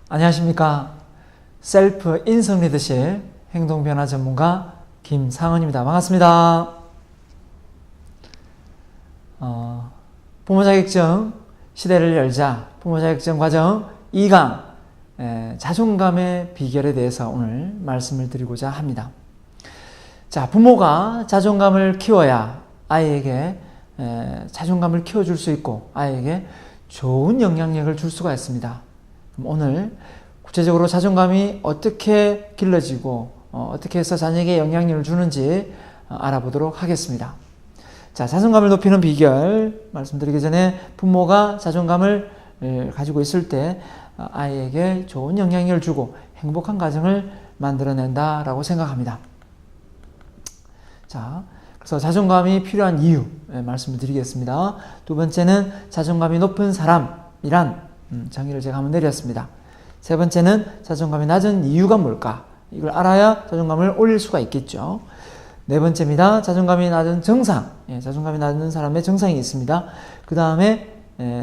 안녕하십니까. 셀프 인성 리더십 행동 변화 전문가 김상은입니다. 반갑습니다. 부모 자격증 시대를 열자 부모 자격증 과정 2강 자존감의 비결에 대해서 오늘 말씀을 드리고자 합니다. 자, 부모가 자존감을 키워야 아이에게 자존감을 키워줄 수 있고 아이에게 좋은 영향력을 줄 수가 있습니다. 그럼 오늘 구체적으로 자존감이 어떻게 길러지고 어떻게 해서 자녀에게 영향력을 주는지 알아보도록 하겠습니다. 자, 자존감을 높이는 비결 말씀드리기 전에 부모가 자존감을 가지고 있을 때 아이에게 좋은 영향력을 주고 행복한 가정을 만들어낸다라고 생각합니다. 자, 그래서 자존감이 필요한 이유 말씀을 드리겠습니다. 두 번째는 자존감이 높은 사람이란 정의를 제가 한번 내렸습니다. 세 번째는 자존감이 낮은 이유가 뭘까? 이걸 알아야 자존감을 올릴 수가 있겠죠. 네 번째입니다. 자존감이 낮은 정상. 자존감이 낮은 사람의 정상이 있습니다. 그 다음에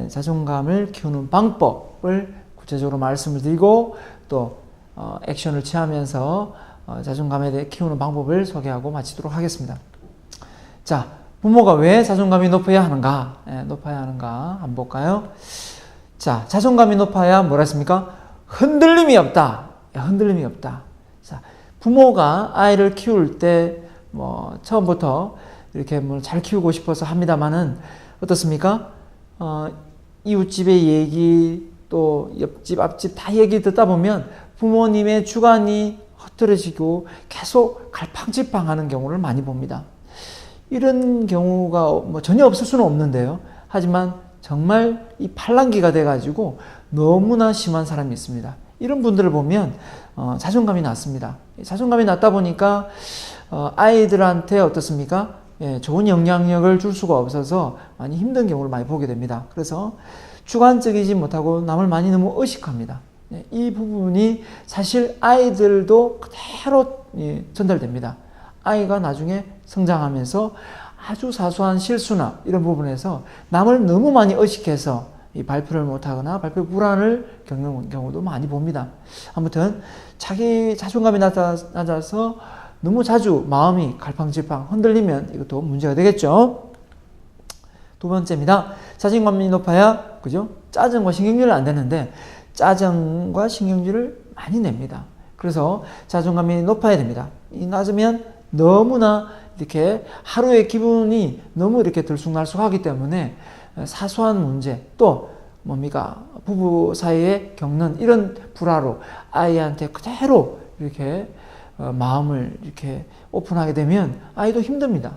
자존감을 키우는 방법을 구체적으로 말씀을 드리고 또 액션을 취하면서 자존감에 대해 키우는 방법을 소개하고 마치도록 하겠습니다. 자, 부모가 왜 자존감이 높아야 하는가? 한번 볼까요? 자, 자존감이 높아야 뭐라 했습니까? 흔들림이 없다. 흔들림이 없다. 자, 부모가 아이를 키울 때 처음부터 이렇게 잘 키우고 싶어서 합니다만은 어떻습니까? 이웃집의 얘기 또 옆집 앞집 다 얘기 듣다 보면 부모님의 주관이 흐트러지고 계속 갈팡질팡하는 경우를 많이 봅니다. 이런 경우가 전혀 없을 수는 없는데요. 하지만 정말 이 팔랑귀가 돼가지고 너무나 심한 사람이 있습니다. 이런 분들을 보면 자존감이 낮습니다. 자존감이 낮다 보니까 아이들한테 어떻습니까? 좋은 영향력을 줄 수가 없어서 많이 힘든 경우를 많이 보게 됩니다. 그래서 주관적이지 못하고 남을 많이 너무 의식합니다. 이 부분이 사실 아이들도 그대로 전달됩니다. 아이가 나중에 성장하면서 아주 사소한 실수나 이런 부분에서 남을 너무 많이 의식해서 이 발표를 못하거나 발표 불안을 겪는 경우도 많이 봅니다. 아무튼 자기 자존감이 낮아서 너무 자주 마음이 갈팡질팡 흔들리면 이것도 문제가 되겠죠. 두 번째입니다. 자존감이 높아야 그죠? 짜증과 신경질을 안 내는데 짜증과 신경질을 많이 냅니다. 그래서 자존감이 높아야 됩니다. 이 낮으면 너무나 이렇게 하루의 기분이 너무 이렇게 들쑥날쑥하기 때문에 사소한 문제 또 뭡니까 부부 사이에 겪는 이런 불화로 아이한테 그대로 이렇게 마음을 이렇게 오픈하게 되면 아이도 힘듭니다.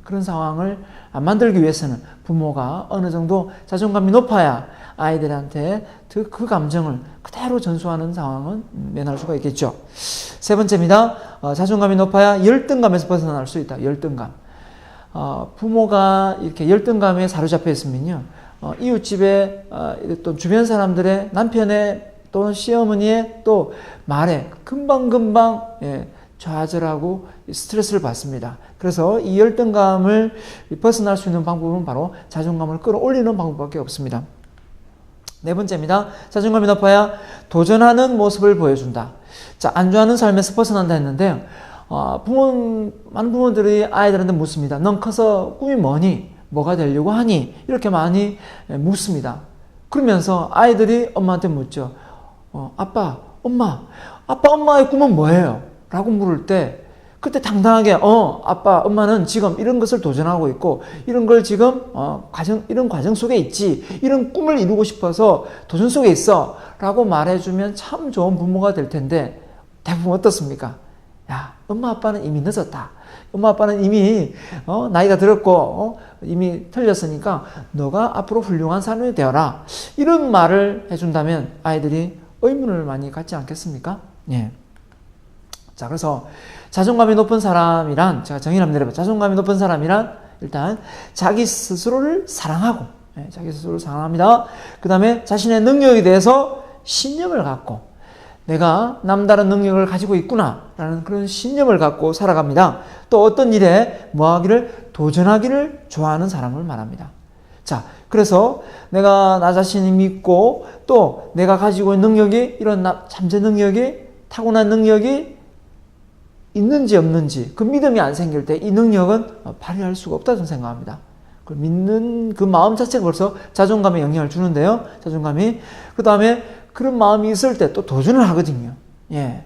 그런 상황을 안 만들기 위해서는 부모가 어느 정도 자존감이 높아야 아이들한테 그 감정을 그대로 전수하는 상황은 면할 수가 있겠죠. 세 번째입니다. 자존감이 높아야 열등감에서 벗어날 수 있다. 열등감. 부모가 이렇게 열등감에 사로잡혀 있으면요. 이웃집에 또 주변 사람들의 남편의 또는 시어머니의 또 말에 금방금방 좌절하고 스트레스를 받습니다. 그래서 이 열등감을 벗어날 수 있는 방법은 바로 자존감을 끌어올리는 방법밖에 없습니다. 네 번째입니다. 자존감이 높아야 도전하는 모습을 보여준다. 자, 안주하는 삶에서 벗어난다 했는데요. 많은 부모들이 아이들한테 묻습니다. 넌 커서 꿈이 뭐니? 뭐가 되려고 하니? 이렇게 많이 묻습니다. 그러면서 아이들이 엄마한테 묻죠. 아빠, 엄마의 꿈은 뭐예요? 라고 물을 때 그때 당당하게 아빠, 엄마는 지금 이런 것을 도전하고 있고 이런 걸 지금 이런 과정 속에 있지. 이런 꿈을 이루고 싶어서 도전 속에 있어. 라고 말해주면 참 좋은 부모가 될 텐데 대부분 어떻습니까? 야, 엄마 아빠는 이미 늦었다. 엄마 아빠는 이미 나이가 들었고 이미 틀렸으니까 너가 앞으로 훌륭한 사람이 되어라. 이런 말을 해준다면 아이들이 의문을 많이 갖지 않겠습니까? 예. 자, 그래서 자존감이 높은 사람이란 제가 정의를 한번 내려봐요. 자존감이 높은 사람이란 일단 자기 스스로를 사랑하고 자기 스스로를 사랑합니다. 그 다음에 자신의 능력에 대해서 신념을 갖고 내가 남다른 능력을 가지고 있구나 라는 그런 신념을 갖고 살아갑니다. 또 어떤 일에 뭐하기를 도전하기를 좋아하는 사람을 말합니다. 자, 그래서 내가 나 자신이 믿고 또 내가 가지고 있는 능력이 이런 잠재 능력이 타고난 능력이 있는지 없는지 그 믿음이 안 생길 때 이 능력은 발휘할 수가 없다고 생각합니다. 그걸 믿는 그 마음 자체가 벌써 자존감에 영향을 주는데요. 자존감이. 그 다음에 그런 마음이 있을 때 또 도전을 하거든요. 예.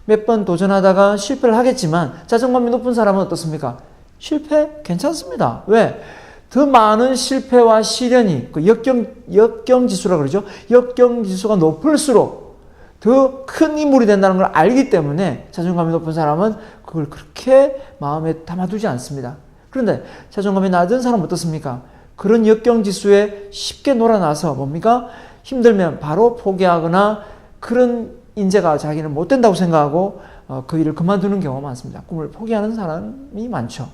몇 번 도전하다가 실패를 하겠지만 자존감이 높은 사람은 어떻습니까? 실패 괜찮습니다. 왜? 더 많은 실패와 시련이 그 역경지수라 그러죠. 역경지수가 높을수록 더 큰 인물이 된다는 걸 알기 때문에 자존감이 높은 사람은 그걸 그렇게 마음에 담아두지 않습니다. 그런데 자존감이 낮은 사람은 어떻습니까? 그런 역경지수에 쉽게 놀아나서 뭡니까? 힘들면 바로 포기하거나 그런 인재가 자기는 못 된다고 생각하고 그 일을 그만두는 경우가 많습니다. 꿈을 포기하는 사람이 많죠.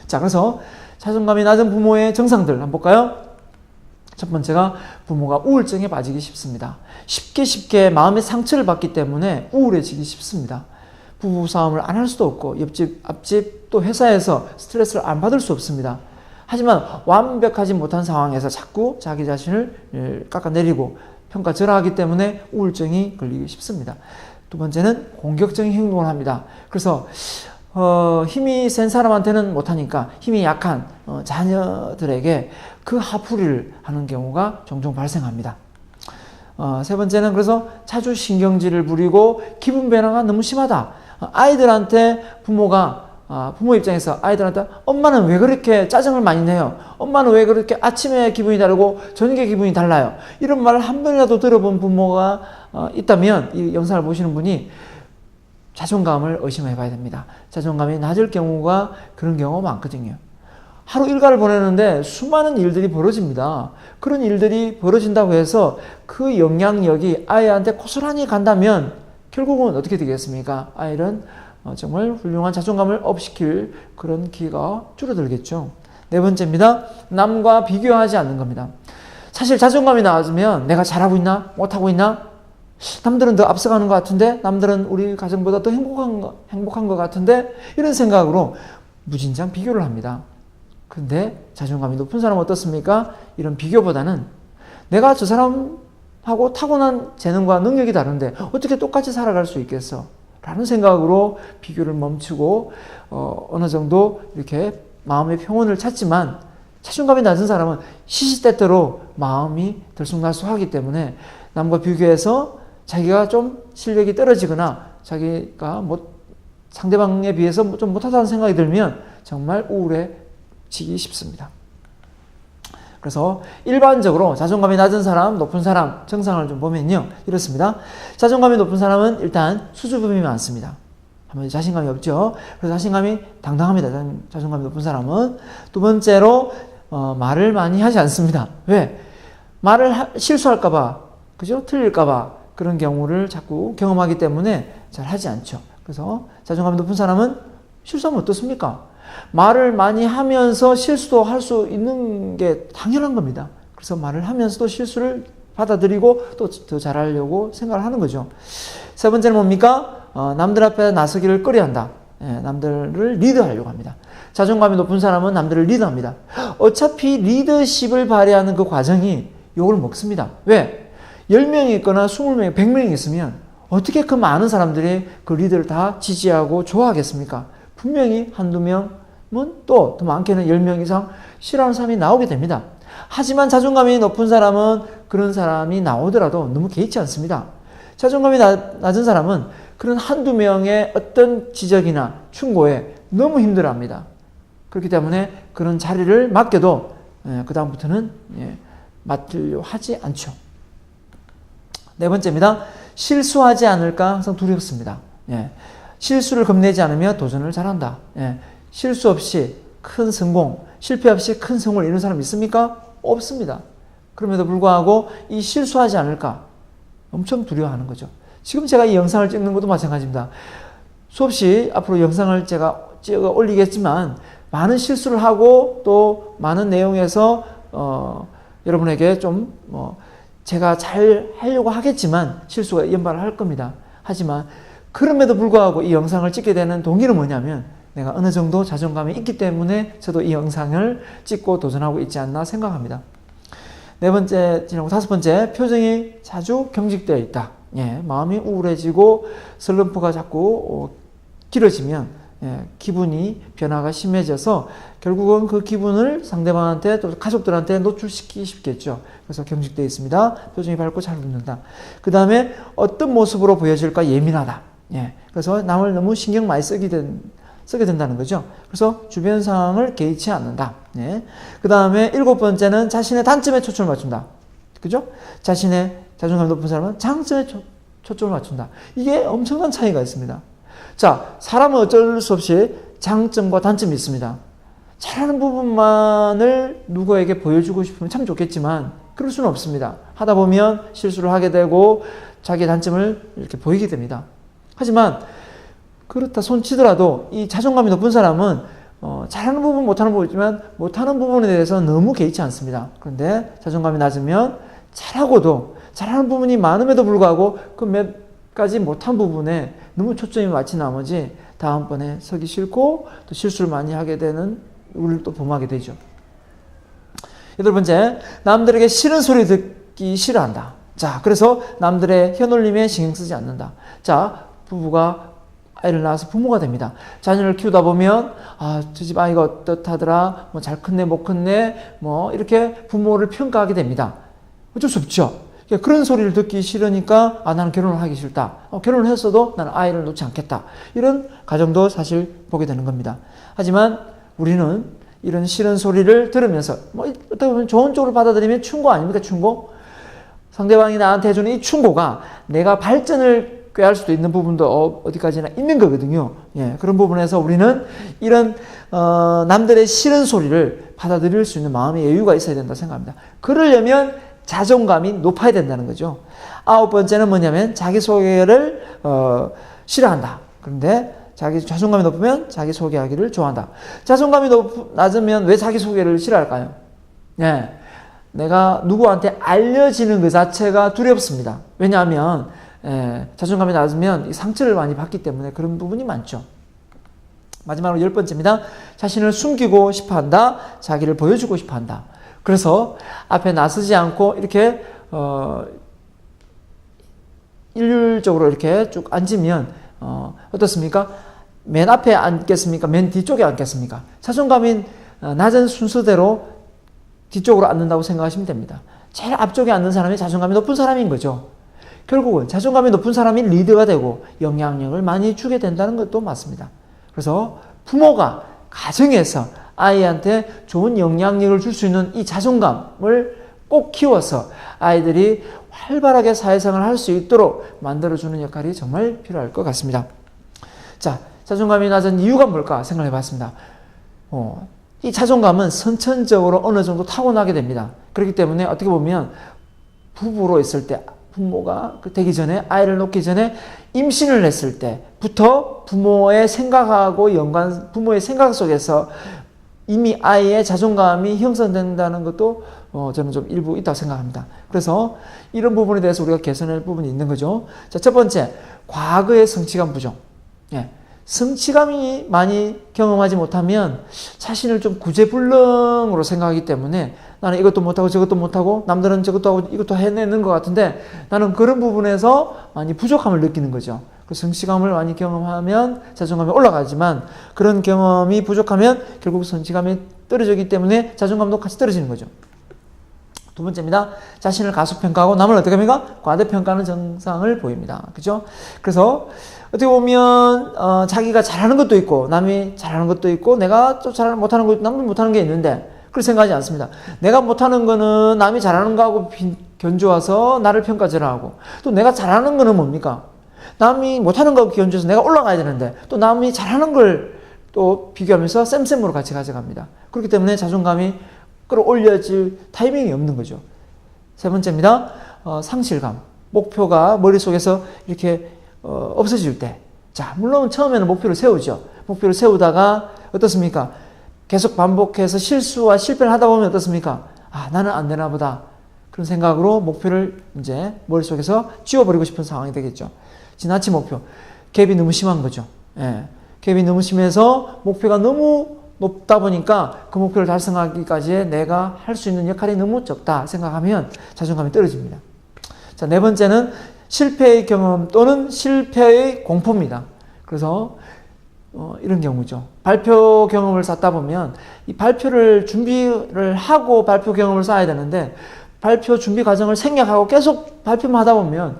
자, 그래서 자존감이 낮은 부모의 증상들 한번 볼까요? 첫 번째가 부모가 우울증에 빠지기 쉽습니다. 쉽게 마음의 상처를 받기 때문에 우울해지기 쉽습니다. 부부싸움을 안 할 수도 없고 옆집, 앞집 또 회사에서 스트레스를 안 받을 수 없습니다. 하지만 완벽하지 못한 상황에서 자꾸 자기 자신을 깎아내리고 평가절하하기 때문에 우울증이 걸리기 쉽습니다. 두 번째는 공격적인 행동을 합니다. 그래서 힘이 센 사람한테는 못하니까 힘이 약한 자녀들에게 그 화풀이를 하는 경우가 종종 발생합니다. 세 번째는 그래서 자주 신경질을 부리고 기분 변화가 너무 심하다. 아이들한테 부모 입장에서 아이들한테 엄마는 왜 그렇게 짜증을 많이 내요? 엄마는 왜 그렇게 아침에 기분이 다르고 저녁에 기분이 달라요? 이런 말을 한 번이라도 들어본 부모가 있다면 이 영상을 보시는 분이 자존감을 의심해 봐야 됩니다. 자존감이 낮을 경우가 그런 경우가 많거든요. 하루 일과를 보내는데 수많은 일들이 벌어집니다. 그런 일들이 벌어진다고 해서 그 영향력이 아이한테 고스란히 간다면 결국은 어떻게 되겠습니까? 아이는 정말 훌륭한 자존감을 업시킬 그런 기회가 줄어들겠죠. 네 번째입니다. 남과 비교하지 않는 겁니다. 사실 자존감이 낮으면 내가 잘하고 있나? 못하고 있나? 남들은 더 앞서가는 것 같은데? 남들은 우리 가정보다 더 행복한 것 같은데? 이런 생각으로 무진장 비교를 합니다. 근데 자존감이 높은 사람은 어떻습니까? 이런 비교보다는 내가 저 사람하고 타고난 재능과 능력이 다른데 어떻게 똑같이 살아갈 수 있겠어? 라는 생각으로 비교를 멈추고 어느 정도 이렇게 마음의 평온을 찾지만 자존감이 낮은 사람은 시시때때로 마음이 들쑥날쑥하기 때문에 남과 비교해서 자기가 좀 실력이 떨어지거나 자기가 상대방에 비해서 좀 못하다는 생각이 들면 정말 우울해지기 쉽습니다. 그래서 일반적으로 자존감이 낮은 사람, 높은 사람 증상을 좀 보면요. 이렇습니다. 자존감이 높은 사람은 일단 수줍음이 많습니다. 자신감이 없죠. 그래서 자신감이 당당합니다. 자존감이 높은 사람은. 두 번째로 말을 많이 하지 않습니다. 왜? 말을 실수할까봐, 그죠? 틀릴까봐 그런 경우를 자꾸 경험하기 때문에 잘 하지 않죠. 그래서 자존감이 높은 사람은 실수하면 어떻습니까? 말을 많이 하면서 실수도 할 수 있는 게 당연한 겁니다. 그래서 말을 하면서도 실수를 받아들이고 또 더 잘하려고 생각을 하는 거죠. 세 번째는 뭡니까? 남들 앞에 나서기를 꺼려한다. 남들을 리드하려고 합니다. 자존감이 높은 사람은 남들을 리드합니다. 어차피 리더십을 발휘하는 그 과정이 욕을 먹습니다. 왜? 10명이 있거나 20명, 100명이 있으면 어떻게 그 많은 사람들이 그 리더를 다 지지하고 좋아하겠습니까? 분명히 한두 명은 또 더 많게는 10명 이상 싫어하는 사람이 나오게 됩니다. 하지만 자존감이 높은 사람은 그런 사람이 나오더라도 너무 개의치 않습니다. 자존감이 낮은 사람은 그런 한두 명의 어떤 지적이나 충고에 너무 힘들어합니다. 그렇기 때문에 그런 자리를 맡겨도 그 다음부터는 맡으려 하지 않죠. 네 번째입니다. 실수하지 않을까 항상 두렵습니다. 실수를 겁내지 않으며 도전을 잘한다. 실수 없이 큰 성공, 실패 없이 큰 성공을 이루는 사람 있습니까? 없습니다. 그럼에도 불구하고 이 실수하지 않을까 엄청 두려워하는 거죠. 지금 제가 이 영상을 찍는 것도 마찬가지입니다. 수없이 앞으로 영상을 제가 찍어 올리겠지만 많은 실수를 하고 또 많은 내용에서 여러분에게 좀 제가 잘 하려고 하겠지만 실수가 연발을 할 겁니다. 하지만 그럼에도 불구하고 이 영상을 찍게 되는 동기는 뭐냐면 내가 어느 정도 자존감이 있기 때문에 저도 이 영상을 찍고 도전하고 있지 않나 생각합니다. 네 번째, 지나고 다섯 번째, 표정이 자주 경직되어 있다. 예, 마음이 우울해지고 슬럼프가 자꾸 길어지면 기분이 변화가 심해져서 결국은 그 기분을 상대방한테 또 가족들한테 노출시키기 쉽겠죠. 그래서 경직되어 있습니다. 표정이 밝고 잘 웃는다. 그 다음에 어떤 모습으로 보여질까 예민하다. 예, 그래서 남을 너무 신경 많이 쓰게 된다는 거죠. 그래서 주변 상황을 개의치 않는다. 예. 그 다음에 일곱 번째는 자신의 단점에 초점을 맞춘다. 그죠? 자신의 자존감이 높은 사람은 장점에 초점을 맞춘다. 이게 엄청난 차이가 있습니다. 자, 사람은 어쩔 수 없이 장점과 단점이 있습니다. 잘하는 부분만을 누구에게 보여주고 싶으면 참 좋겠지만 그럴 수는 없습니다. 하다 보면 실수를 하게 되고 자기의 단점을 이렇게 보이게 됩니다. 하지만 그렇다 손치더라도 이 자존감이 높은 사람은 잘하는 부분 못하는 부분 있지만 못하는 부분에 대해서 너무 개의치 않습니다. 그런데 자존감이 낮으면 잘하고도 잘하는 부분이 많음에도 불구하고 그 몇 가지 못한 부분에 너무 초점이 맞춘 나머지 다음번에 서기 싫고 또 실수를 많이 하게 되는 우리를 또 범하게 되죠. 여덟 번째, 남들에게 싫은 소리 듣기 싫어한다. 자, 그래서 남들의 혀놀림에 신경 쓰지 않는다. 자, 부부가 아이를 낳아서 부모가 됩니다. 자녀를 키우다 보면 저 집 아이가 어떻다더라, 뭐 잘 컸네 못 컸네, 뭐 이렇게 부모를 평가하게 됩니다. 어쩔 수 없죠. 그런 소리를 듣기 싫으니까 나는 결혼을 하기 싫다. 결혼을 했어도 나는 아이를 놓지 않겠다. 이런 가정도 사실 보게 되는 겁니다. 하지만 우리는 이런 싫은 소리를 들으면서 어떻게 보면 좋은 쪽으로 받아들이면 충고 아닙니까? 충고. 상대방이 나한테 해주는 이 충고가 내가 발전을 꾀할 수도 있는 부분도 어디까지나 있는 거거든요. 예, 그런 부분에서 우리는 이런 남들의 싫은 소리를 받아들일 수 있는 마음의 여유가 있어야 된다 생각합니다. 그러려면 자존감이 높아야 된다는 거죠. 아홉 번째는 뭐냐면 자기소개를 싫어한다. 그런데 자존감이 높으면 자기소개하기를 좋아한다. 자존감이 낮으면 왜 자기소개를 싫어할까요? 네, 내가 누구한테 알려지는 그 자체가 두렵습니다. 왜냐하면 자존감이 낮으면 상처를 많이 받기 때문에 그런 부분이 많죠. 마지막으로 열 번째입니다. 자신을 숨기고 싶어한다. 자기를 보여주고 싶어한다. 그래서 앞에 나서지 않고 이렇게 일률적으로 이렇게 쭉 앉으면 어떻습니까? 맨 앞에 앉겠습니까? 맨 뒤쪽에 앉겠습니까? 자존감이 낮은 순서대로 뒤쪽으로 앉는다고 생각하시면 됩니다. 제일 앞쪽에 앉는 사람이 자존감이 높은 사람인 거죠. 결국은 자존감이 높은 사람이 리더가 되고 영향력을 많이 주게 된다는 것도 맞습니다. 그래서 부모가 가정에서 아이한테 좋은 영향력을 줄 수 있는 이 자존감을 꼭 키워서 아이들이 활발하게 사회생활을 할 수 있도록 만들어주는 역할이 정말 필요할 것 같습니다. 자, 자존감이 낮은 이유가 뭘까 생각해 봤습니다. 이 자존감은 선천적으로 어느 정도 타고나게 됩니다. 그렇기 때문에 어떻게 보면 부부로 있을 때 부모가 되기 전에 아이를 놓기 전에 임신을 했을 때부터 부모의 생각하고 부모의 생각 속에서 이미 아이의 자존감이 형성된다는 것도 저는 좀 일부 있다고 생각합니다. 그래서 이런 부분에 대해서 우리가 개선할 부분이 있는 거죠. 자, 첫 번째, 과거의 성취감 부족. 예, 성취감이 많이 경험하지 못하면 자신을 좀 구제불능으로 생각하기 때문에 나는 이것도 못하고 저것도 못하고 남들은 저것도 하고 이것도 해내는 것 같은데 나는 그런 부분에서 많이 부족함을 느끼는 거죠. 그 성취감을 많이 경험하면 자존감이 올라가지만 그런 경험이 부족하면 결국 성취감이 떨어지기 때문에 자존감도 같이 떨어지는 거죠. 두 번째입니다. 자신을 가소평가하고 남을 어떻게 합니까? 과대평가하는 증상을 보입니다. 그죠? 그래서 어떻게 보면 자기가 잘하는 것도 있고 남이 잘하는 것도 있고 내가 또 못하는 것도 남도 못하는 게 있는데 그렇게 생각하지 않습니다. 내가 못하는 거는 남이 잘하는 거하고 견주어서 나를 평가절하하고 또 내가 잘하는 거는 뭡니까? 남이 못하는 거하고 견주어서 내가 올라가야 되는데 또 남이 잘하는 걸 또 비교하면서 쌤쌤으로 같이 가져갑니다. 그렇기 때문에 자존감이 끌어올려질 타이밍이 없는 거죠. 세 번째입니다. 상실감. 목표가 머릿속에서 이렇게 없어질 때. 자, 물론 처음에는 목표를 세우죠. 목표를 세우다가 어떻습니까? 계속 반복해서 실수와 실패를 하다 보면 어떻습니까? 나는 안 되나 보다. 그런 생각으로 목표를 이제 머릿속에서 지워버리고 싶은 상황이 되겠죠. 지나친 목표. 갭이 너무 심한 거죠. 예. 갭이 너무 심해서 목표가 너무 높다 보니까 그 목표를 달성하기까지의 내가 할 수 있는 역할이 너무 적다 생각하면 자존감이 떨어집니다. 자, 네 번째는 실패의 경험 또는 실패의 공포입니다. 그래서 이런 경우죠. 발표 경험을 쌓다 보면 이 발표를 준비를 하고 발표 경험을 쌓아야 되는데 발표 준비 과정을 생략하고 계속 발표만 하다 보면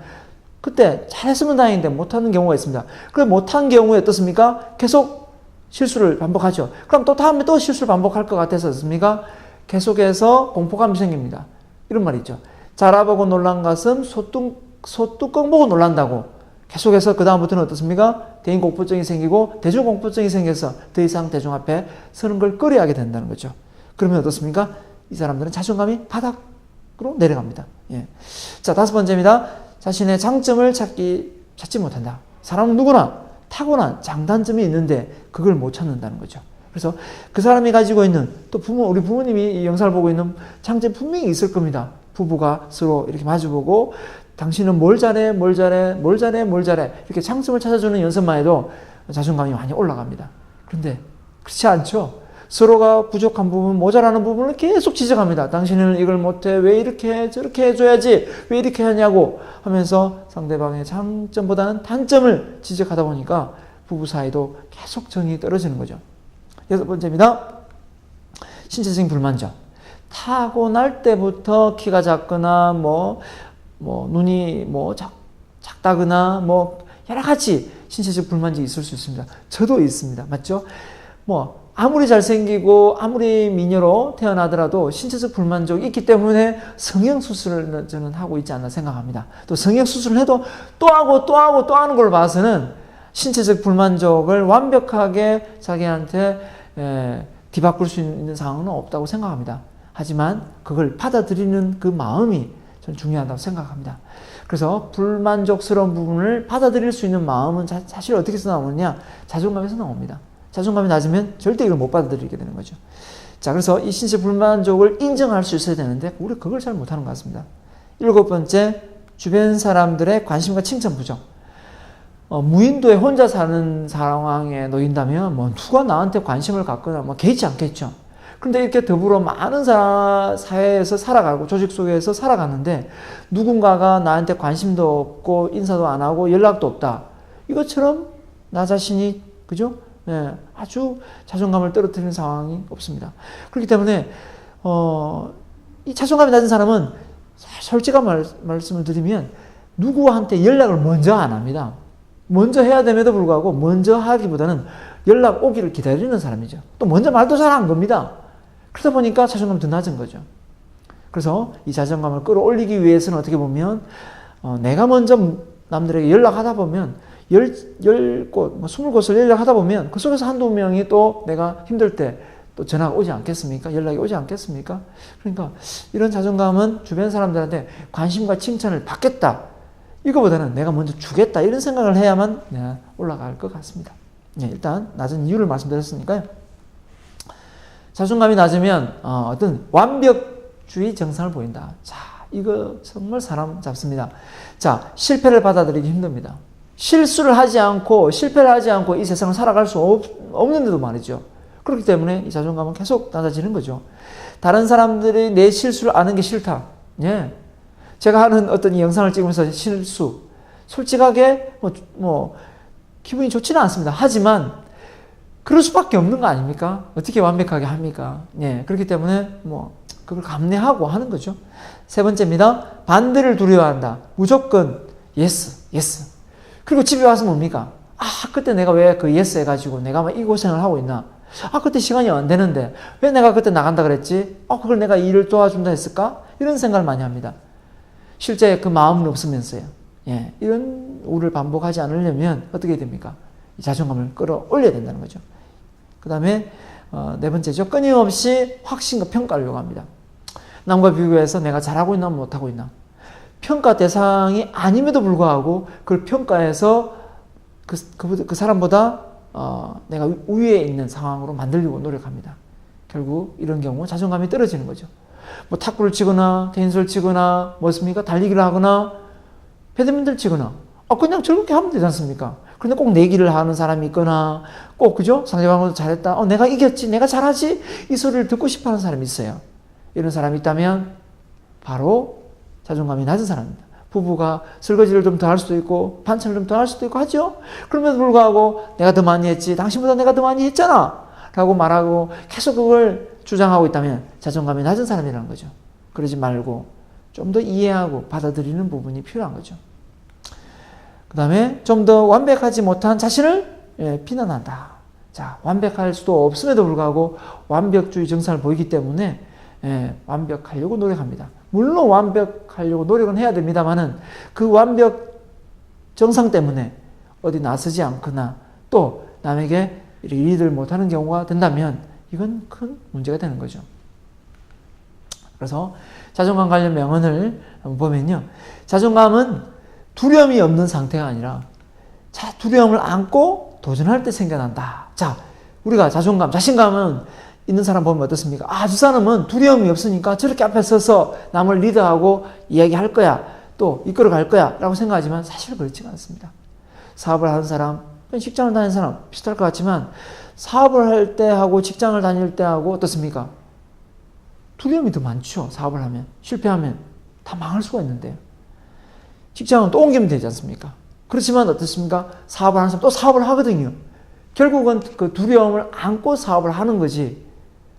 그때 잘했으면 다행인데 못하는 경우가 있습니다. 그럼 못한 경우에 어떻습니까? 계속 실수를 반복하죠. 그럼 또 다음에 또 실수를 반복할 것 같아서 어떻습니까? 계속해서 공포감이 생깁니다. 이런 말이 있죠. 자라보고 놀란 것은 소뚜껑 보고 놀란다고. 계속해서 그 다음부터는 어떻습니까? 대인공포증이 생기고 대중공포증이 생겨서 더 이상 대중 앞에 서는 걸 꺼려하게 된다는 거죠. 그러면 어떻습니까? 이 사람들은 자존감이 바닥으로 내려갑니다. 예. 자, 다섯 번째입니다. 자신의 장점을 찾지 못한다. 사람은 누구나 타고난 장단점이 있는데 그걸 못 찾는다는 거죠. 그래서 그 사람이 가지고 있는 또 우리 부모님이 이 영상을 보고 있는 장점이 분명히 있을 겁니다. 부부가 서로 이렇게 마주보고 당신은 뭘 잘해 이렇게 장점을 찾아주는 연습만 해도 자존감이 많이 올라갑니다. 그런데 그렇지 않죠. 서로가 부족한 부분, 모자라는 부분을 계속 지적합니다. 당신은 이걸 못해, 왜 이렇게 해, 저렇게 해줘야지, 왜 이렇게 하냐고 하면서 상대방의 장점보다는 단점을 지적하다 보니까 부부 사이도 계속 정이 떨어지는 거죠. 여섯 번째입니다. 신체적인 불만족. 타고날 때부터 키가 작거나 눈이 작다거나 여러 가지 신체적 불만족이 있을 수 있습니다. 저도 있습니다. 맞죠? 아무리 잘생기고 아무리 미녀로 태어나더라도 신체적 불만족이 있기 때문에 성형수술을 저는 하고 있지 않나 생각합니다. 또 성형수술을 해도 또 하는 걸 봐서는 신체적 불만족을 완벽하게 자기한테 뒤바꿀 수 있는 상황은 없다고 생각합니다. 하지만 그걸 받아들이는 그 마음이 저는 중요하다고 생각합니다. 그래서 불만족스러운 부분을 받아들일 수 있는 마음은 사실 어떻게 나오느냐? 자존감에서 나옵니다. 자존감이 낮으면 절대 이걸 못 받아들이게 되는 거죠. 자, 그래서 이 신체 불만족을 인정할 수 있어야 되는데 우리 그걸 잘 못하는 것 같습니다. 일곱 번째, 주변 사람들의 관심과 칭찬 부족. 무인도에 혼자 사는 상황에 놓인다면 누가 나한테 관심을 갖거나 개의치 않겠죠. 그런데 이렇게 더불어 많은 사회에서 살아가고 조직 속에서 살아가는데 누군가가 나한테 관심도 없고 인사도 안 하고 연락도 없다. 이것처럼 나 자신이 그죠? 네, 아주 자존감을 떨어뜨리는 상황이 없습니다. 그렇기 때문에 이 자존감이 낮은 사람은 솔직한 말씀을 드리면 누구한테 연락을 먼저 안 합니다. 먼저 해야 됨에도 불구하고 먼저 하기보다는 연락 오기를 기다리는 사람이죠. 또 먼저 말도 잘 안 겁니다. 그러다 보니까 자존감이 더 낮은 거죠. 그래서 이 자존감을 끌어올리기 위해서는 어떻게 보면 내가 먼저 남들에게 연락하다 보면 10곳, 20곳을 연락하다 보면 그 속에서 한두 명이 또 내가 힘들 때 또 전화가 오지 않겠습니까? 연락이 오지 않겠습니까? 그러니까 이런 자존감은 주변 사람들한테 관심과 칭찬을 받겠다. 이거보다는 내가 먼저 주겠다. 이런 생각을 해야만 올라갈 것 같습니다. 일단 낮은 이유를 말씀드렸으니까요. 자존감이 낮으면 어떤 완벽주의 정상을 보인다. 자, 이거 정말 사람 잡습니다. 자, 실패를 받아들이기 힘듭니다. 실패를 하지 않고 이 세상을 살아갈 수 없는데도 말이죠. 그렇기 때문에 이 자존감은 계속 낮아지는 거죠. 다른 사람들이 내 실수를 아는 게 싫다. 예. 제가 하는 어떤 이 영상을 찍으면서 실수, 솔직하게 기분이 좋지는 않습니다. 하지만 그럴 수밖에 없는 거 아닙니까? 어떻게 완벽하게 합니까? 예. 그렇기 때문에 그걸 감내하고 하는 거죠. 세 번째입니다. 반대를 두려워한다. 무조건 yes. 그리고 집에 와서 뭡니까? 그때 내가 왜 그 yes 해가지고 내가 이 고생을 하고 있나? 그때 시간이 안 되는데 왜 내가 그때 나간다 그랬지? 그걸 내가 일을 도와준다 했을까? 이런 생각을 많이 합니다. 실제 그 마음은 없으면서요. 예, 이런 우를 반복하지 않으려면 어떻게 됩니까? 이 자존감을 끌어올려야 된다는 거죠. 그 다음에 네 번째죠. 끊임없이 확신과 평가를 요구합니다. 남과 비교해서 내가 잘하고 있나 못하고 있나. 평가 대상이 아님에도 불구하고 그걸 평가해서 그 사람보다 내가 우위에 있는 상황으로 만들려고 노력합니다. 결국 이런 경우 자존감이 떨어지는 거죠. 탁구를 치거나 테니스를 치거나 달리기를 하거나 배드민턴을 치거나 그냥 즐겁게 하면 되지 않습니까? 그런데 꼭 내기를 하는 사람이 있거나 꼭 그죠? 상대방도 잘했다. 내가 이겼지. 내가 잘하지. 이 소리를 듣고 싶어 하는 사람이 있어요. 이런 사람이 있다면 바로 자존감이 낮은 사람입니다. 부부가 설거지를 좀 더 할 수도 있고 반찬을 좀 더 할 수도 있고 하죠. 그럼에도 불구하고 내가 더 많이 했지. 당신보다 내가 더 많이 했잖아. 라고 말하고 계속 그걸 주장하고 있다면 자존감이 낮은 사람이라는 거죠. 그러지 말고 좀 더 이해하고 받아들이는 부분이 필요한 거죠. 그 다음에 좀 더 완벽하지 못한 자신을 비난한다. 자, 완벽할 수도 없음에도 불구하고 완벽주의 정상을 보이기 때문에 완벽하려고 노력합니다. 물론 완벽하려고 노력은 해야 됩니다만은 그 완벽 정상 때문에 어디 나서지 않거나 또 남에게 리드를 못하는 경우가 된다면 이건 큰 문제가 되는 거죠. 그래서 자존감 관련 명언을 한번 보면요. 자존감은 두려움이 없는 상태가 아니라 두려움을 안고 도전할 때 생겨난다. 자, 우리가 자존감, 자신감은 있는 사람 보면 어떻습니까? 저 사람은 두려움이 없으니까 저렇게 앞에 서서 남을 리드하고 이야기할 거야. 또 이끌어 갈 거야. 라고 생각하지만 사실 그렇지가 않습니다. 사업을 하는 사람, 직장을 다니는 사람 비슷할 것 같지만 사업을 할 때 하고 직장을 다닐 때 하고 어떻습니까? 두려움이 더 많죠. 사업을 하면. 실패하면 다 망할 수가 있는데요. 직장은 또 옮기면 되지 않습니까? 그렇지만 어떻습니까? 사업을 하는 사람 또 사업을 하거든요. 결국은 그 두려움을 안고 사업을 하는 거지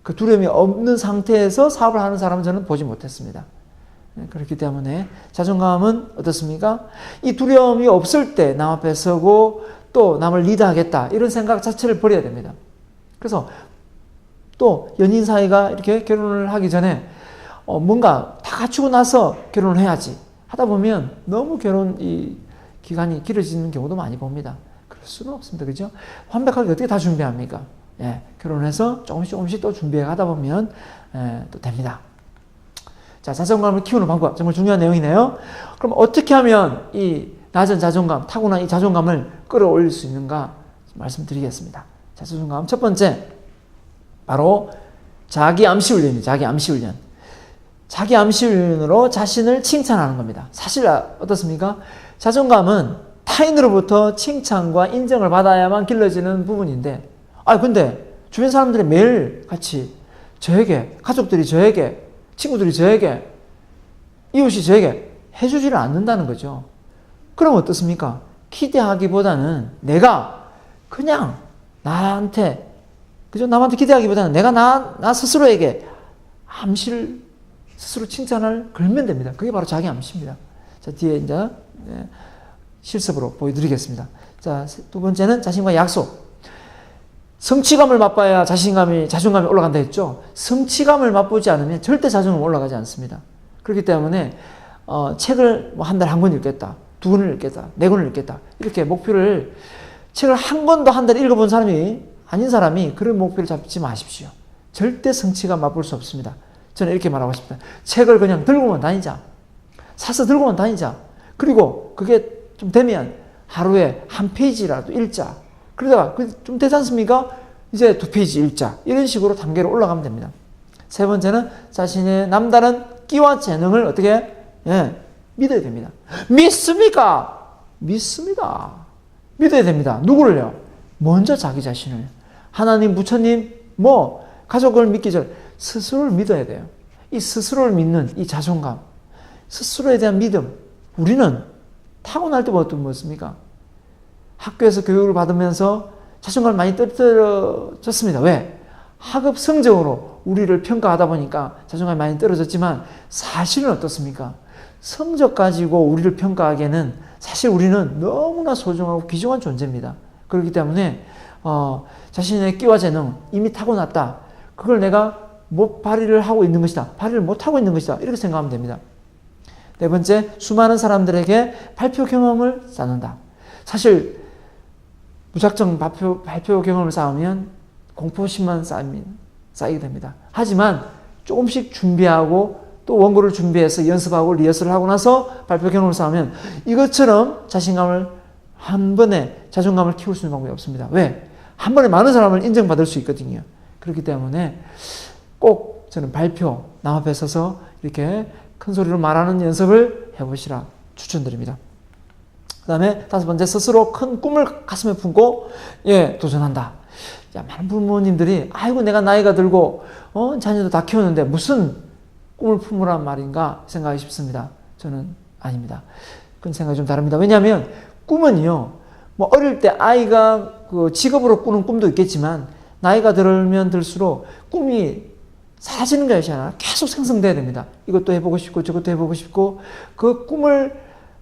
그 두려움이 없는 상태에서 사업을 하는 사람은 저는 보지 못했습니다. 그렇기 때문에 자존감은 어떻습니까? 이 두려움이 없을 때 남 앞에 서고 또 남을 리드하겠다 이런 생각 자체를 버려야 됩니다. 그래서 또 연인 사이가 이렇게 결혼을 하기 전에 뭔가 다 갖추고 나서 결혼을 해야지 하다 보면 너무 결혼 이 기간이 길어지는 경우도 많이 봅니다. 그럴 수는 없습니다. 그죠? 완벽하게 어떻게 다 준비합니까? 결혼해서 조금씩 또 준비해 가다 보면 또 됩니다. 자, 자존감을 키우는 방법 정말 중요한 내용이네요. 그럼 어떻게 하면 이 낮은 자존감, 타고난 이 자존감을 끌어올릴 수 있는가 말씀드리겠습니다. 자, 자존감 첫 번째 바로 자기 암시 훈련이에요. 자기 암시 훈련. 자기 암시 훈련으로 자신을 칭찬하는 겁니다. 사실 어떻습니까? 자존감은 타인으로부터 칭찬과 인정을 받아야만 길러지는 부분인데 근데 주변 사람들이 매일 같이 저에게, 가족들이 저에게, 친구들이 저에게, 이웃이 저에게 해주지를 않는다는 거죠. 그럼 어떻습니까? 기대하기보다는 내가 그냥 나한테, 그죠? 남한테 기대하기보다는 내가 나 스스로에게 암시를, 스스로 칭찬을 걸면 됩니다. 그게 바로 자기 암시입니다. 자, 뒤에 이제 실습으로 보여드리겠습니다. 자, 두 번째는 자신과의 약속. 성취감을 맛봐야 자존감이 올라간다 했죠. 성취감을 맛보지 않으면 절대 자존감이 올라가지 않습니다. 그렇기 때문에 책을 한 달에 한 권 읽겠다, 2권을 읽겠다, 4권을 읽겠다 이렇게 목표를 책을 한 권도 한 달에 읽어본 사람이 아닌 사람이 그런 목표를 잡지 마십시오. 절대 성취감 맛볼 수 없습니다. 저는 이렇게 말하고 싶다. 책을 그냥 들고만 다니자. 사서 들고만 다니자. 그리고 그게 좀 되면 하루에 한 페이지라도 읽자. 그러다가 좀 되지 않습니까? 이제 2페이지 읽자. 이런 식으로 단계로 올라가면 됩니다. 세 번째는 자신의 남다른 끼와 재능을 어떻게 믿어야 됩니다. 믿습니까? 믿습니다. 믿어야 됩니다. 누구를요? 먼저 자기 자신을. 하나님, 부처님, 가족을 믿기 전에 스스로를 믿어야 돼요. 이 스스로를 믿는 이 자존감, 스스로에 대한 믿음. 우리는 타고날 때부터 뭐였습니까? 학교에서 교육을 받으면서 자존감을 많이 떨어졌습니다. 왜? 학업 성적으로 우리를 평가하다 보니까 자존감이 많이 떨어졌지만 사실은 어떻습니까? 성적 가지고 우리를 평가하기에는 사실 우리는 너무나 소중하고 귀중한 존재입니다. 그렇기 때문에 자신의 끼와 재능 이미 타고났다. 그걸 내가 못 발휘를 하고 있는 것이다. 발휘를 못하고 있는 것이다. 이렇게 생각하면 됩니다. 네 번째, 수많은 사람들에게 발표 경험을 쌓는다. 사실 무작정 발표 경험을 쌓으면 공포심만 쌓이게 됩니다. 하지만 조금씩 준비하고 또 원고를 준비해서 연습하고 리허설을 하고 나서 발표 경험을 쌓으면 이것처럼 자신감을 한 번에 자존감을 키울 수 있는 방법이 없습니다. 왜? 한 번에 많은 사람을 인정받을 수 있거든요. 그렇기 때문에 꼭 저는 발표, 남 앞에 서서 이렇게 큰 소리로 말하는 연습을 해보시라 추천드립니다. 그 다음에 다섯 번째, 스스로 큰 꿈을 가슴에 품고, 예, 도전한다. 야, 많은 부모님들이, 아이고, 내가 나이가 들고, 자녀도 다 키우는데 무슨 꿈을 품으란 말인가 생각이 싶습니다. 저는 아닙니다. 그런 생각이 좀 다릅니다. 왜냐하면 꿈은요, 뭐 어릴 때 아이가 그 직업으로 꾸는 꿈도 있겠지만, 나이가 들면 들수록 꿈이 사라지는 것이 아니라 계속 생성돼야 됩니다. 이것도 해보고 싶고, 저것도 해보고 싶고, 그 꿈을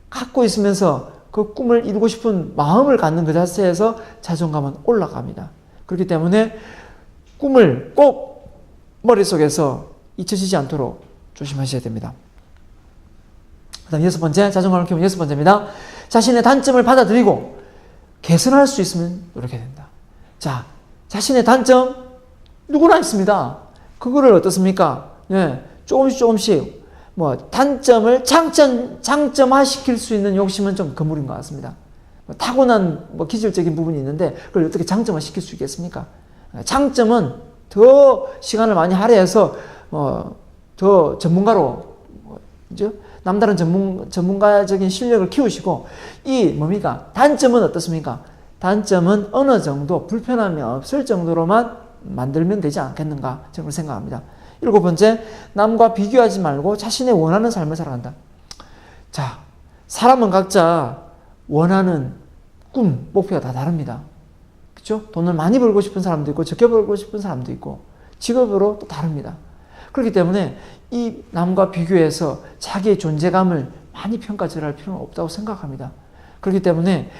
갖고 있으면서 그 꿈을 이루고 싶은 마음을 갖는 그 자체에서 자존감은 올라갑니다. 그렇기 때문에 꿈을 꼭 머릿속에서 잊혀지지 않도록 조심하셔야 됩니다. 그 다음 여섯 번째, 자존감을 키우는 여섯 번째입니다. 자신의 단점을 받아들이고 개선할 수 있으면 노력해야 된다. 자, 자신의 단점 누구나 있습니다. 그거를 어떻습니까? 예, 조금씩 뭐 단점을 장점화 시킬 수 있는 욕심은 좀 거물인 것 같습니다. 타고난 뭐 기질적인 부분이 있는데 그걸 어떻게 장점화 시킬 수 있겠습니까? 장점은 더 시간을 많이 할애해서 더 전문가로 이제 남다른 전문가적인 실력을 키우시고, 이 뭡니까? 단점은 어떻습니까? 단점은 어느 정도 불편함이 없을 정도로만 만들면 되지 않겠는가 저는 생각합니다. 일곱 번째, 남과 비교하지 말고 자신의 원하는 삶을 살아간다. 자, 사람은 각자 원하는 꿈, 목표가 다 다릅니다. 그렇죠? 돈을 많이 벌고 싶은 사람도 있고 적게 벌고 싶은 사람도 있고 직업으로 또 다릅니다. 그렇기 때문에 이 남과 비교해서 자기의 존재감을 많이 평가절하할 필요는 없다고 생각합니다. 그렇기 때문에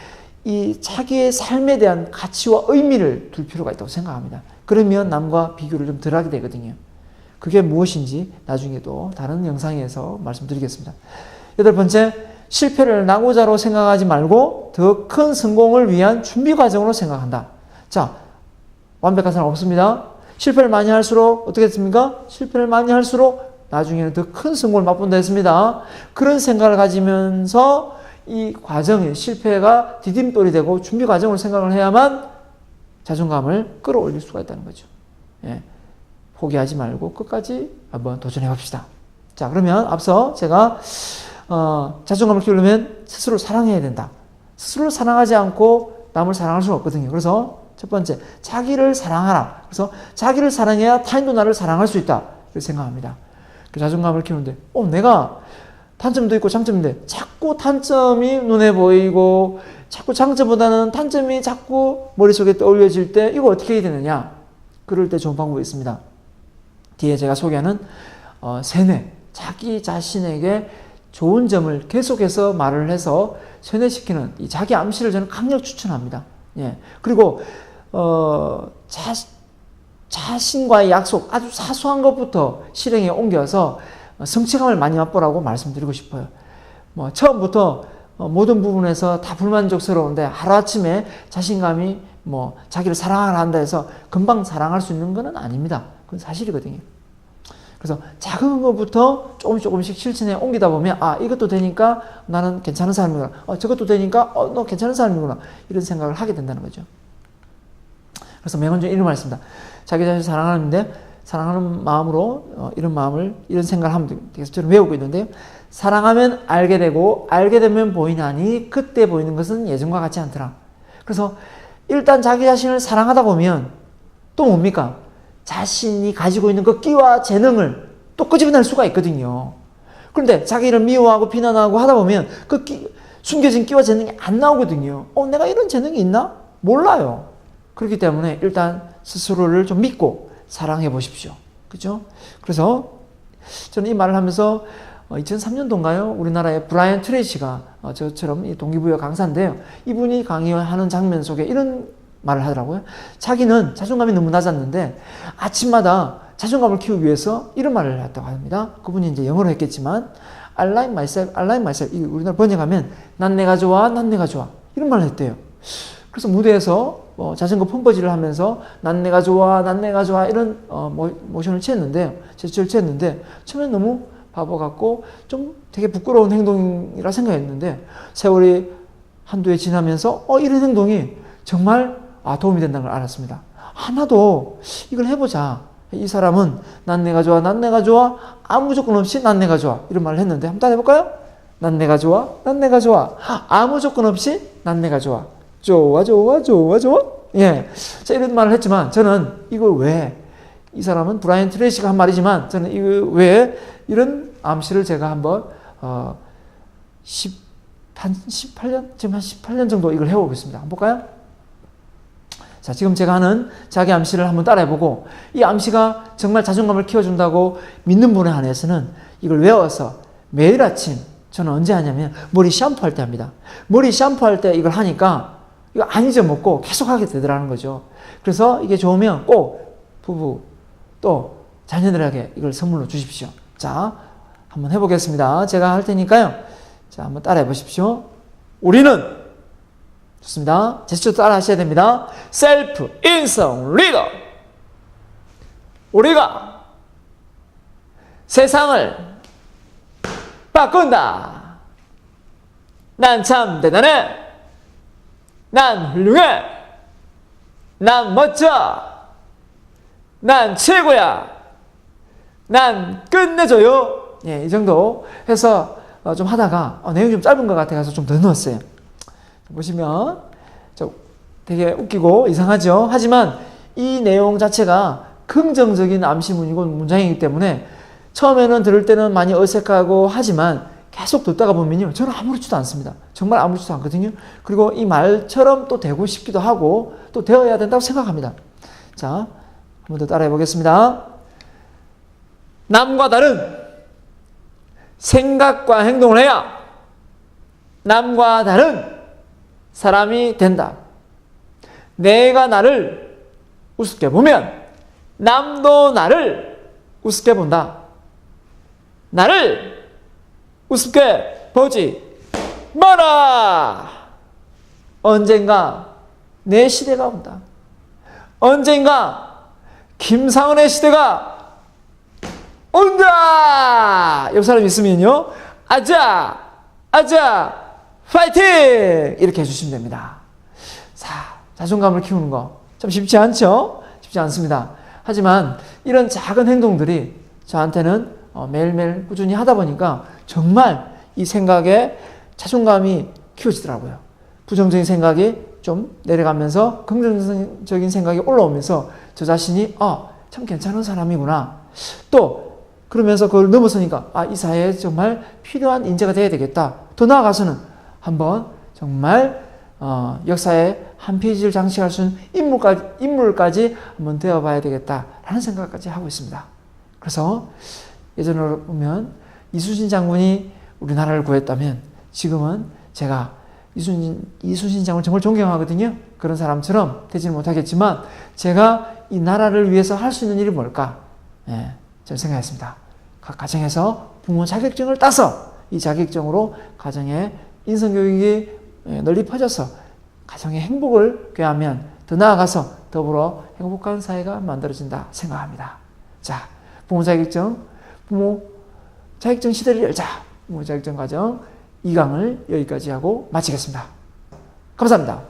이 자기의 삶에 대한 가치와 의미를 둘 필요가 있다고 생각합니다. 그러면 남과 비교를 좀 덜 하게 되거든요. 그게 무엇인지 나중에 또 다른 영상에서 말씀드리겠습니다. 여덟 번째, 실패를 낙오자로 생각하지 말고 더 큰 성공을 위한 준비 과정으로 생각한다. 자, 완벽한 사람 없습니다. 실패를 많이 할수록 어떻게 됐습니까? 실패를 많이 할수록 나중에는 더 큰 성공을 맛본다 했습니다. 그런 생각을 가지면서 이 과정에 실패가 디딤돌이 되고 준비 과정으로 생각을 해야만 자존감을 끌어올릴 수가 있다는 거죠. 예. 포기하지 말고 끝까지 한번 도전해 봅시다. 자, 그러면 앞서 제가 자존감을 키우려면 스스로를 사랑해야 된다. 스스로를 사랑하지 않고 남을 사랑할 수는 없거든요. 그래서 첫 번째, 자기를 사랑하라. 그래서 자기를 사랑해야 타인도 나를 사랑할 수 있다. 이렇게 생각합니다. 그 자존감을 키우는데 내가 단점도 있고 장점인데 자꾸 단점이 눈에 보이고 자꾸 장점보다는 단점이 자꾸 머릿속에 떠올려질 때 이거 어떻게 해야 되느냐? 그럴 때 좋은 방법이 있습니다. 뒤에 제가 소개하는 세뇌, 자기 자신에게 좋은 점을 계속해서 말을 해서 세뇌시키는 이 자기 암시를 저는 강력 추천합니다. 예. 그리고 자신과의 약속, 아주 사소한 것부터 실행에 옮겨서 성취감을 많이 맛보라고 말씀드리고 싶어요. 처음부터 모든 부분에서 다 불만족스러운데 하루아침에 자신감이 자기를 사랑하라 한다 해서 금방 사랑할 수 있는 건 아닙니다. 그건 사실이거든요. 그래서 작은 것부터 조금씩 실천에 옮기다 보면 이것도 되니까 나는 괜찮은 사람이구나. 저것도 되니까 너 괜찮은 사람이구나. 이런 생각을 하게 된다는 거죠. 그래서 명언 중에 이런 말이 있습니다. 자기 자신을 사랑하는데 사랑하는 마음으로 이런 생각을 하면 되겠어요. 저는 외우고 있는데요. 사랑하면 알게 되고 알게 되면 보이나니 그때 보이는 것은 예전과 같지 않더라. 그래서 일단 자기 자신을 사랑하다 보면 또 뭡니까? 자신이 가지고 있는 그 끼와 재능을 또 끄집어낼 수가 있거든요. 그런데 자기를 미워하고 비난하고 하다 보면 그 숨겨진 끼와 재능이 안 나오거든요. 내가 이런 재능이 있나? 몰라요. 그렇기 때문에 일단 스스로를 좀 믿고 사랑해 보십시오. 그죠? 그래서 저는 이 말을 하면서 2003년도인가요? 우리나라의 브라이언 트레이시가 저처럼 이 동기부여 강사인데요. 이분이 강의하는 장면 속에 이런 말을 하더라고요. 자기는 자존감이 너무 낮았는데 아침마다 자존감을 키우기 위해서 이런 말을 했다고 합니다. 그분이 이제 영어로 했겠지만 I like myself, I like myself. 우리나라 번역하면 난 내가 좋아, 난 내가 좋아. 이런 말을 했대요. 그래서 무대에서 자전거 펌버지를 하면서 난 내가 좋아, 난 내가 좋아 이런 모션을 취했는데 제스처를 취했는데 처음엔 너무 바보 같고 좀 되게 부끄러운 행동이라 생각했는데 세월이 한두 해 지나면서 이런 행동이 정말 도움이 된다는 걸 알았습니다. 하나도 이걸 해보자. 이 사람은 난 내가 좋아, 난 내가 좋아, 아무 조건 없이 난 내가 좋아 이런 말을 했는데 한번 따라 해볼까요? 난 내가 좋아. 난 내가 좋아. 아무 조건 없이 난 내가 좋아. 좋아, 좋아, 좋아, 좋아. 예. 자, 이런 말을 했지만 저는 이걸 왜, 이 사람은 브라이언 트레이시가 한 말이지만 저는 이거 왜 이런 암시를 제가 한번, 18년? 지금 한 18년 정도 이걸 해오고 있습니다. 한번 볼까요? 자, 지금 제가 하는 자기 암시를 한번 따라해보고 이 암시가 정말 자존감을 키워준다고 믿는 분에 한해서는 이걸 외워서 매일 아침 저는 언제 하냐면 머리 샴푸할 때 합니다. 머리 샴푸할 때 이걸 하니까 이거 안 잊어먹고 계속 하게 되더라는 거죠. 그래서 이게 좋으면 꼭 부부 또 자녀들에게 이걸 선물로 주십시오. 자, 한번 해보겠습니다. 제가 할 테니까요. 자, 한번 따라해 보십시오. 우리는 좋습니다. 제스처 따라 하셔야 됩니다. 셀프 인성 리더. 우리가 세상을 바꾼다. 난 참 대단해. 난 훌륭해. 난 멋져. 난 최고야. 난 끝내줘요. 예, 이 정도 해서 좀 하다가 내용이 좀 짧은 것 같아서 좀 더 넣었어요. 보시면 되게 웃기고 이상하죠. 하지만 이 내용 자체가 긍정적인 암시문이고 문장이기 때문에 처음에는 들을 때는 많이 어색하고 하지만 계속 듣다가 보면요. 저는 아무렇지도 않습니다. 정말 아무렇지도 않거든요. 그리고 이 말처럼 또 되고 싶기도 하고 또 되어야 된다고 생각합니다. 자, 한 번 더 따라해 보겠습니다. 남과 다른 생각과 행동을 해야 남과 다른 사람이 된다. 내가 나를 우습게 보면 남도 나를 우습게 본다. 나를 우습게 보지 마라. 언젠가 내 시대가 온다. 언젠가 김상은의 시대가 온다. 옆 사람 있으면요. 아자, 아자, 파이팅! 이렇게 해주시면 됩니다. 자, 자존감을 키우는 거 참 쉽지 않죠? 쉽지 않습니다. 하지만 이런 작은 행동들이 저한테는 매일매일 꾸준히 하다 보니까 정말 이 생각에 자존감이 키워지더라고요. 부정적인 생각이 좀 내려가면서 긍정적인 생각이 올라오면서 저 자신이 참 괜찮은 사람이구나. 또 그러면서 그걸 넘어서니까 이 사회에 정말 필요한 인재가 돼야 되겠다. 더 나아가서는 한번 정말 역사에 한 페이지를 장식할 수 있는 인물까지 한번 되어봐야 되겠다라는 생각까지 하고 있습니다. 그래서 예전으로 보면 이순신 장군이 우리나라를 구했다면 지금은 제가 이순신 장군을 정말 존경하거든요. 그런 사람처럼 되지는 못하겠지만 제가 이 나라를 위해서 할 수 있는 일이 뭘까? 저는 생각했습니다. 각 가정에서 부모 자격증을 따서 이 자격증으로 가정의 인성교육이 널리 퍼져서 가정의 행복을 꾀하면 더 나아가서 더불어 행복한 사회가 만들어진다 생각합니다. 자, 부모 자격증 시대를 열자. 부모 자격증 과정 2강을 여기까지 하고 마치겠습니다. 감사합니다.